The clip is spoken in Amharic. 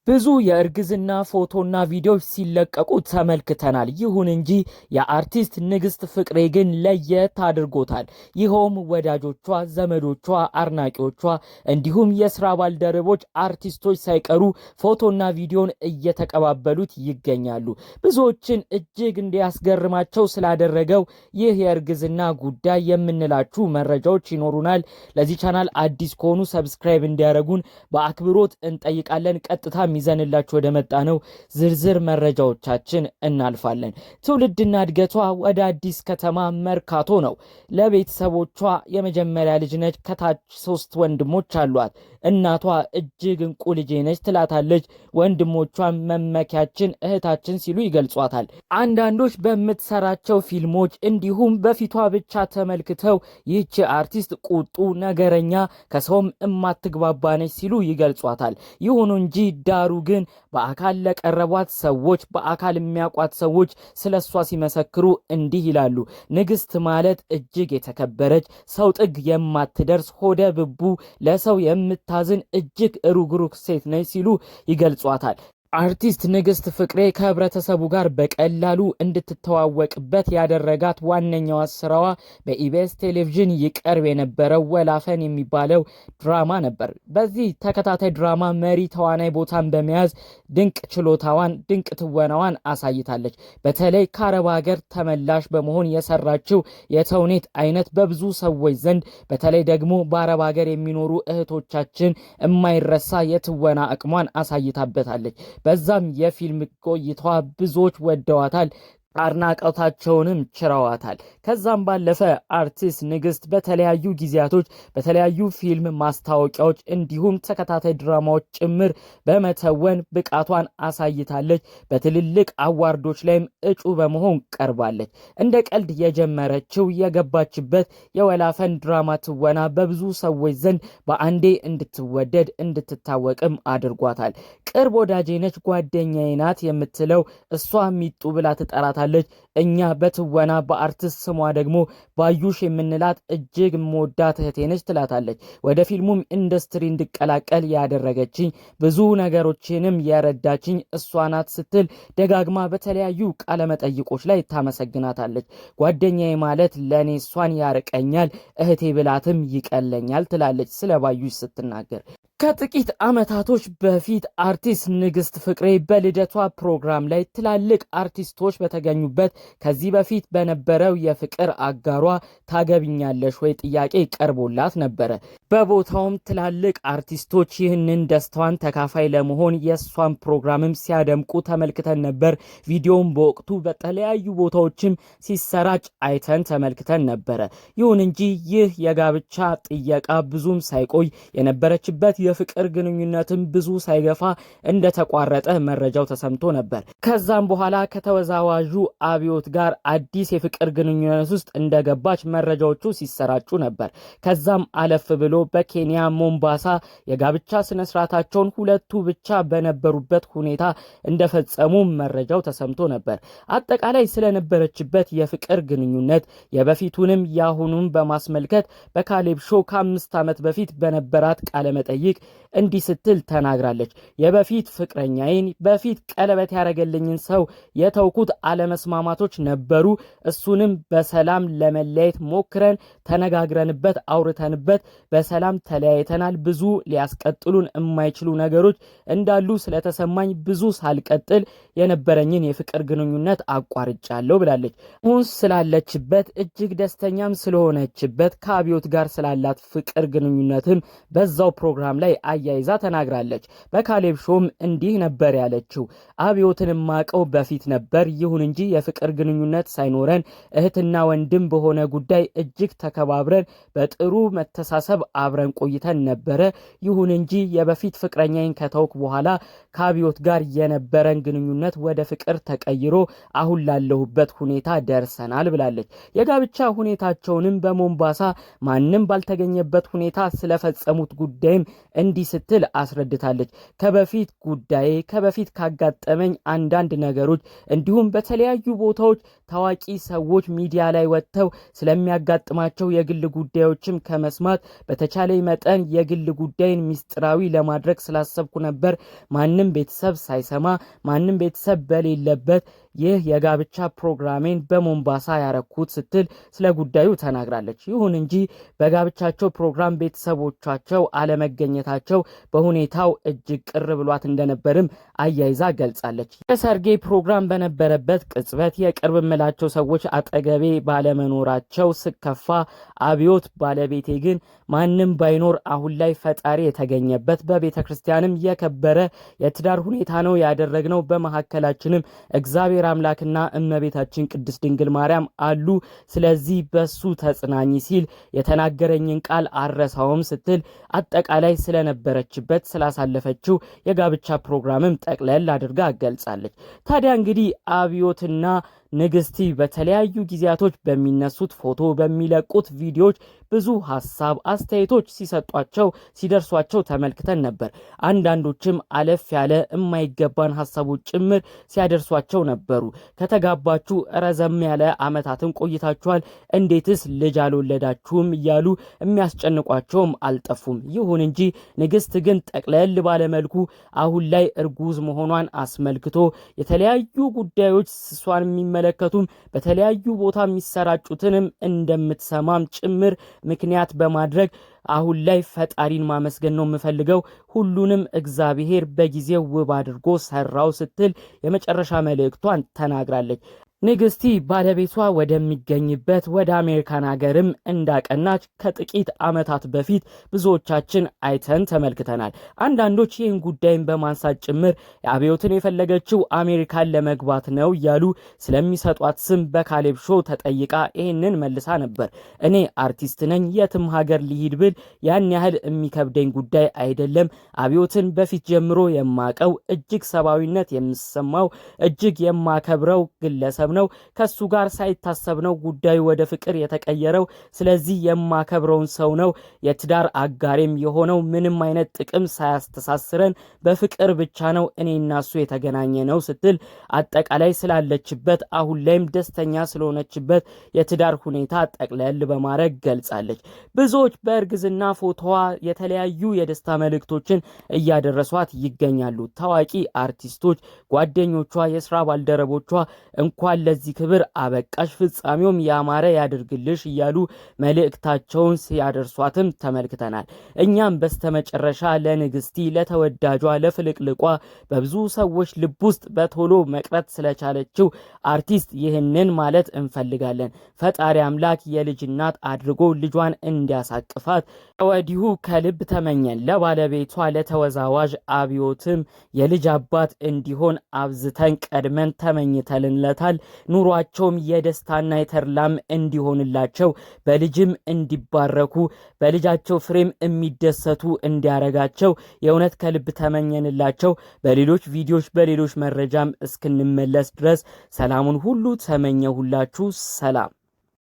ብዙ የእርግዝና ፎቶና ቪዲዮዎች ሲለቀቁ ተመልክተናል። ይሁን እንጂ የአርቲስት ንግስት ፍቅሬ ግን ለየት አድርጎታል። ይኸውም ወዳጆቿ፣ ዘመዶቿ፣ አድናቂዎቿ እንዲሁም የስራ ባልደረቦች አርቲስቶች ሳይቀሩ ፎቶና ቪዲዮን እየተቀባበሉት ይገኛሉ። ብዙዎችን እጅግ እንዲያስገርማቸው ስላደረገው ይህ የእርግዝና ጉዳይ የምንላችሁ መረጃዎች ይኖሩናል። ለዚህ ቻናል አዲስ ከሆኑ ሰብስክራይብ እንዲያደርጉን በአክብሮት እንጠይቃለን። ቀጥታ ይዘንላችሁ ወደ መጣ ነው ዝርዝር መረጃዎቻችን እናልፋለን። ትውልድና እድገቷ ወደ አዲስ ከተማ መርካቶ ነው። ለቤተሰቦቿ የመጀመሪያ ልጅ ነች። ከታች 3 ወንድሞች አሏት። እናቷ እጅግ እንቁ ልጄ ነች ትላታለች። ወንድሞቿን መመኪያችን፣ እህታችን ሲሉ ይገልጿታል። አንዳንዶች በምትሰራቸው ፊልሞች እንዲሁም በፊቷ ብቻ ተመልክተው ይህች አርቲስት ቁጡ፣ ነገረኛ፣ ከሰውም እማትግባባ ነች ሲሉ ይገልጿታል። ይሁኑ እንጂ ዳሩ ግን በአካል ለቀረቧት ሰዎች፣ በአካል የሚያውቋት ሰዎች ስለሷ ሲመሰክሩ እንዲህ ይላሉ። ንግስት ማለት እጅግ የተከበረች፣ ሰው ጥግ የማትደርስ፣ ሆደ ብቡ፣ ለሰው የምታዝን እጅግ ሩህሩህ ሴት ነች ሲሉ ይገልጿታል። አርቲስት ንግስት ፍቅሬ ከህብረተሰቡ ጋር በቀላሉ እንድትተዋወቅበት ያደረጋት ዋነኛዋ ስራዋ በኢቢኤስ ቴሌቪዥን ይቀርብ የነበረው ወላፈን የሚባለው ድራማ ነበር። በዚህ ተከታታይ ድራማ መሪ ተዋናይ ቦታን በመያዝ ድንቅ ችሎታዋን፣ ድንቅ ትወናዋን አሳይታለች። በተለይ ከአረብ ሀገር ተመላሽ በመሆን የሰራችው የተውኔት አይነት በብዙ ሰዎች ዘንድ በተለይ ደግሞ በአረብ ሀገር የሚኖሩ እህቶቻችን የማይረሳ የትወና አቅሟን አሳይታበታለች። በዛም የፊልም ቆይታዋ ብዙዎች ወደዋታል፣ አድናቆታቸውንም ችረዋታል። ከዛም ባለፈ አርቲስት ንግስት በተለያዩ ጊዜያቶች በተለያዩ ፊልም ማስታወቂያዎች እንዲሁም ተከታታይ ድራማዎች ጭምር በመተወን ብቃቷን አሳይታለች። በትልልቅ አዋርዶች ላይም እጩ በመሆን ቀርባለች። እንደ ቀልድ የጀመረችው የገባችበት የወላፈን ድራማ ትወና በብዙ ሰዎች ዘንድ በአንዴ እንድትወደድ እንድትታወቅም አድርጓታል። ቅርብ ወዳጄ ነች፣ ጓደኛዬ ናት የምትለው እሷ ሚጡ ብላ ትጠራታለች። እኛ በትወና በአርቲስት ስሟ ደግሞ ባዩሽ የምንላት እጅግ መወዳት እህቴ ነች ትላታለች። ወደ ፊልሙም ኢንዱስትሪ እንድቀላቀል ያደረገችኝ ብዙ ነገሮችንም የረዳችኝ እሷ ናት ስትል ደጋግማ በተለያዩ ቃለመጠይቆች ላይ ታመሰግናታለች። ጓደኛዬ ማለት ለኔ እሷን ያርቀኛል፣ እህቴ ብላትም ይቀለኛል ትላለች ስለ ባዩሽ ስትናገር። ከጥቂት አመታቶች በፊት አርቲስት ንግስት ፍቅሬ በልደቷ ፕሮግራም ላይ ትላልቅ አርቲስቶች በተገኙበት ከዚህ በፊት በነበረው የፍቅር አጋሯ ታገቢኛለሽ ወይ ጥያቄ ቀርቦላት ነበረ። በቦታውም ትላልቅ አርቲስቶች ይህንን ደስታዋን ተካፋይ ለመሆን የሷን ፕሮግራምም ሲያደምቁ ተመልክተን ነበር። ቪዲዮውን በወቅቱ በተለያዩ ቦታዎችም ሲሰራጭ አይተን ተመልክተን ነበረ። ይሁን እንጂ ይህ የጋብቻ ጥየቃ ብዙም ሳይቆይ የነበረችበት የፍቅር ግንኙነትም ብዙ ሳይገፋ እንደተቋረጠ መረጃው ተሰምቶ ነበር። ከዛም በኋላ ከተወዛዋዡ አብዮት ጋር አዲስ የፍቅር ግንኙነት ውስጥ እንደገባች መረጃዎቹ ሲሰራጩ ነበር። ከዛም አለፍ ብሎ በኬንያ ሞምባሳ የጋብቻ ስነስርዓታቸውን ሁለቱ ብቻ በነበሩበት ሁኔታ እንደፈጸሙ መረጃው ተሰምቶ ነበር። አጠቃላይ ስለነበረችበት የፍቅር ግንኙነት የበፊቱንም ያሁኑን በማስመልከት በካሌብ ሾው ከ5 ዓመት በፊት በነበራት ቃለ መጠይቅ እንዲህ ስትል ተናግራለች። የበፊት ፍቅረኛዬን፣ በፊት ቀለበት ያደረገልኝን ሰው የተውኩት አለመስማማቶች ነበሩ። እሱንም በሰላም ለመለያየት ሞክረን ተነጋግረንበት አውርተንበት በሰላም ተለያይተናል። ብዙ ሊያስቀጥሉን የማይችሉ ነገሮች እንዳሉ ስለተሰማኝ ብዙ ሳልቀጥል የነበረኝን የፍቅር ግንኙነት አቋርጫለሁ ብላለች። አሁን ስላለችበት እጅግ ደስተኛም ስለሆነችበት ከአብዮት ጋር ስላላት ፍቅር ግንኙነትም በዛው ፕሮግራም ላይ አያይዛ ተናግራለች። በካሌብ ሾም እንዲህ ነበር ያለችው። አብዮትን ማቀው በፊት ነበር። ይሁን እንጂ የፍቅር ግንኙነት ሳይኖረን እህትና ወንድም በሆነ ጉዳይ እጅግ ተከባብረን በጥሩ መተሳሰብ አብረን ቆይተን ነበረ። ይሁን እንጂ የበፊት ፍቅረኛዬን ከተውክ በኋላ ከአብዮት ጋር የነበረን ግንኙነት ወደ ፍቅር ተቀይሮ አሁን ላለሁበት ሁኔታ ደርሰናል ብላለች። የጋብቻ ሁኔታቸውንም በሞምባሳ ማንም ባልተገኘበት ሁኔታ ስለፈጸሙት ጉዳይም እንዲህ ስትል አስረድታለች። ከበፊት ጉዳዬ ከበፊት ካጋጠመኝ አንዳንድ ነገሮች እንዲሁም በተለያዩ ቦታዎች ታዋቂ ሰዎች ሚዲያ ላይ ወጥተው ስለሚያጋጥማቸው የግል ጉዳዮችም ከመስማት በተቻለ መጠን የግል ጉዳይን ሚስጥራዊ ለማድረግ ስላሰብኩ ነበር ማንም ቤተሰብ ሳይሰማ ማንም ቤተሰብ በሌለበት ይህ የጋብቻ ፕሮግራሜን በሞምባሳ ያረኩት ስትል ስለ ጉዳዩ ተናግራለች። ይሁን እንጂ በጋብቻቸው ፕሮግራም ቤተሰቦቻቸው አለመገኘታቸው በሁኔታው እጅግ ቅር ብሏት እንደነበርም አያይዛ ገልጻለች። የሰርጌ ፕሮግራም በነበረበት ቅጽበት የቅርብ ምላቸው ሰዎች አጠገቤ ባለመኖራቸው ስከፋ፣ አብዮት ባለቤቴ ግን ማንም ባይኖር አሁን ላይ ፈጣሪ የተገኘበት በቤተ ክርስቲያንም የከበረ የትዳር ሁኔታ ነው ያደረግነው። በመካከላችንም እግዚአብሔር አምላክና እመቤታችን ቅድስት ድንግል ማርያም አሉ። ስለዚህ በሱ ተጽናኝ ሲል የተናገረኝን ቃል አረሳውም ስትል አጠቃላይ ስለነበረችበት ስላሳለፈችው የጋብቻ ፕሮግራምም ጠቅለል አድርጋ ገልጻለች። ታዲያ እንግዲህ አብዮትና ንግስቲ በተለያዩ ጊዜያቶች በሚነሱት ፎቶ በሚለቁት ቪዲዮዎች ብዙ ሐሳብ አስተያየቶች ሲደርሷቸው ተመልክተን ነበር። አንዳንዶችም አለፍ ያለ የማይገባን ሐሳቦች ጭምር ሲያደርሷቸው ነበሩ። ከተጋባችሁ ረዘም ያለ ዓመታትን ቆይታችኋል፣ እንዴትስ ልጅ አልወለዳችሁም እያሉ የሚያስጨንቋቸውም አልጠፉም። ይሁን እንጂ ንግስት ግን ጠቅለል ባለመልኩ አሁን ላይ እርጉዝ መሆኗን አስመልክቶ የተለያዩ ጉዳዮች እሷን የሚመለከቱም በተለያዩ ቦታ የሚሰራጩትንም እንደምትሰማም ጭምር ምክንያት በማድረግ አሁን ላይ ፈጣሪን ማመስገን ነው የምፈልገው፣ ሁሉንም እግዚአብሔር በጊዜው ውብ አድርጎ ሰራው ስትል የመጨረሻ መልእክቷን ተናግራለች። ንግስቲ ባለቤቷ ወደሚገኝበት ወደ አሜሪካን ሀገርም እንዳቀናች ከጥቂት ዓመታት በፊት ብዙዎቻችን አይተን ተመልክተናል። አንዳንዶች ይህን ጉዳይን በማንሳት ጭምር አብዮትን የፈለገችው አሜሪካን ለመግባት ነው እያሉ ስለሚሰጧት ስም በካሌብ ሾው ተጠይቃ ይህንን መልሳ ነበር። እኔ አርቲስት ነኝ፣ የትም ሀገር ሊሂድ ብል ያን ያህል የሚከብደኝ ጉዳይ አይደለም። አብዮትን በፊት ጀምሮ የማቀው እጅግ ሰብአዊነት የሚሰማው እጅግ የማከብረው ግለሰብ ነው። ከሱ ጋር ሳይታሰብ ነው ጉዳዩ ወደ ፍቅር የተቀየረው። ስለዚህ የማከብረውን ሰው ነው የትዳር አጋሬም የሆነው። ምንም አይነት ጥቅም ሳያስተሳስረን በፍቅር ብቻ ነው እኔና እሱ የተገናኘ ነው ስትል አጠቃላይ ስላለችበት አሁን ላይም ደስተኛ ስለሆነችበት የትዳር ሁኔታ ጠቅለል በማድረግ ገልጻለች። ብዙዎች በእርግዝና ፎቶዋ የተለያዩ የደስታ መልእክቶችን እያደረሷት ይገኛሉ። ታዋቂ አርቲስቶች፣ ጓደኞቿ፣ የስራ ባልደረቦቿ እንኳን ለዚህ ክብር አበቃሽ፣ ፍጻሜውም ያማረ ያድርግልሽ እያሉ መልእክታቸውን ሲያደርሷትም ተመልክተናል። እኛም በስተመጨረሻ ለንግስቲ ለተወዳጇ ለፍልቅልቋ በብዙ ሰዎች ልብ ውስጥ በቶሎ መቅረት ስለቻለችው አርቲስት ይህንን ማለት እንፈልጋለን። ፈጣሪ አምላክ የልጅ እናት አድርጎ ልጇን እንዲያሳቅፋት ወዲሁ ከልብ ተመኘን። ለባለቤቷ ለተወዛዋዥ አብዮትም የልጅ አባት እንዲሆን አብዝተን ቀድመን ተመኝተልንለታል። ኑሯቸውም የደስታና የተድላም እንዲሆንላቸው በልጅም እንዲባረኩ በልጃቸው ፍሬም የሚደሰቱ እንዲያረጋቸው የእውነት ከልብ ተመኘንላቸው። በሌሎች ቪዲዮዎች በሌሎች መረጃም እስክንመለስ ድረስ ሰላሙን ሁሉ ተመኘሁላችሁ። ሰላም።